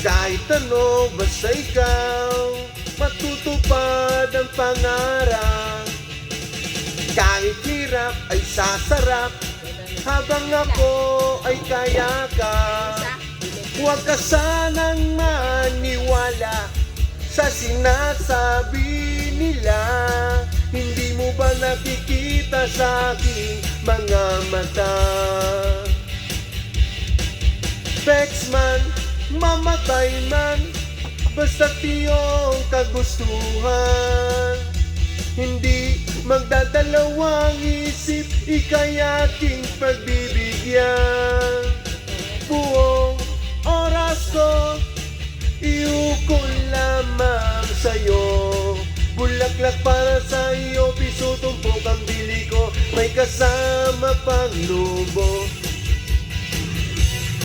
Kahit ano, basta ikaw, matutupad ang pangarap. Kahit hirap ay sasarap, habang ako ay kaya ka. Huwag ka sanang maniwala sa sinasabi nila. Hindi mo ba nakikita sa aking mga mata? Vex man, mamatay man, basta't iyong kagustuhan. Hindi magdadalawang isip, ika'y aking pagbibigyan. Buong oras ko, iukol lamang sa'yo. Bulaklak para sa iyo, piso tumpok ang bili ko, may kasama pang lubo.